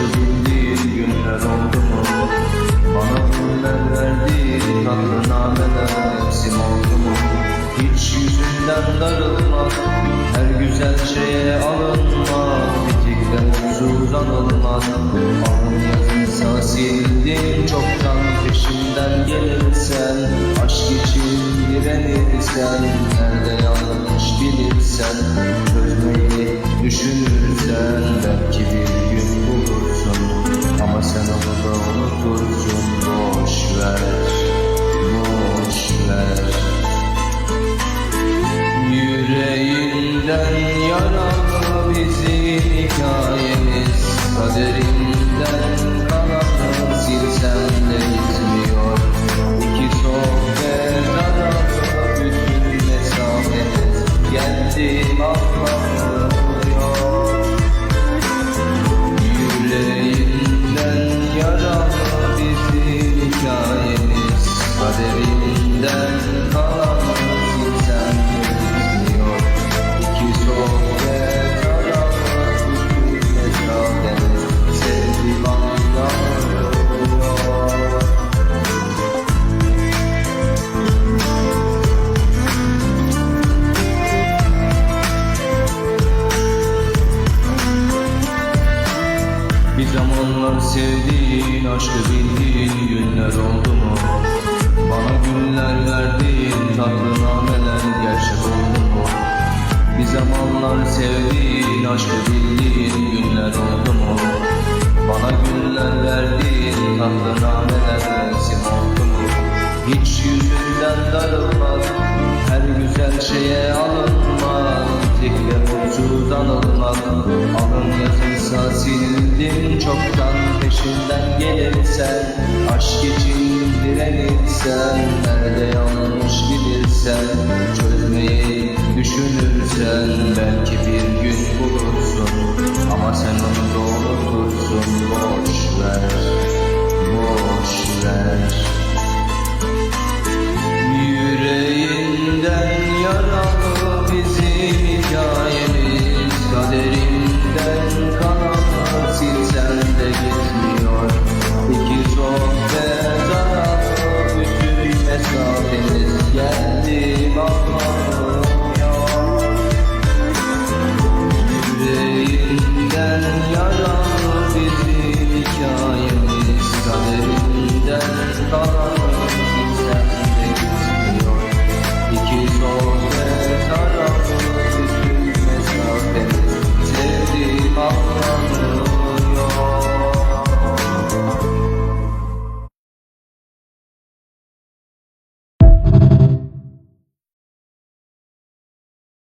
aşkı bildiğin günler oldu mu? Bana günler verdiğin tatlı nameler mevsim oldu mu? Hiç yüzünden darılma, her güzel şeye alınma, bitikten mutsuz anılmaz. Alın yazınsa sildin çoktan, peşinden gelirsen, aşk için direnirsen, nerede yanlış bilirsen, çözmeyi düşünürsen, belki bir gün bulursun, ama sen onu da unutursun. Boş ver, boş ver. Yüreğinden yaralı bizim hikayemiz, kaderinden kalanı silsen de gitmiyor. İki sohbet arasında bütün mesafemiz, geldim anlamıyor. Yüreğinden yaralı bizim hikayemiz, kaderinden kalanı silsen de gitmiyor. İki sohbet arasında bütün mesafemiz, sevdim anlamıyor. Bir zamanlar sevdiğin, aşkı bildiğin günler oldu mu? Bana günler verdiğin tatlı nameler gerçek oldu mu? Bir zamanlar sevdiğin, aşkı bildiğin günler oldu mu? Bana günler verdiğin tatlı nameler mevsim oldu mu? Hiç yüzünden darılmaz, her güzel şeye alınma, bitikle mutsuz anılmaz. Alın yazınsa sildin çoktan, peşinden gelirsen, aşk için direnirsen, nerede yanlış bilirsen, çözmeyi düşünürsen, belki bir gün bulursun, ama sen onu da unutursun. Boş ver.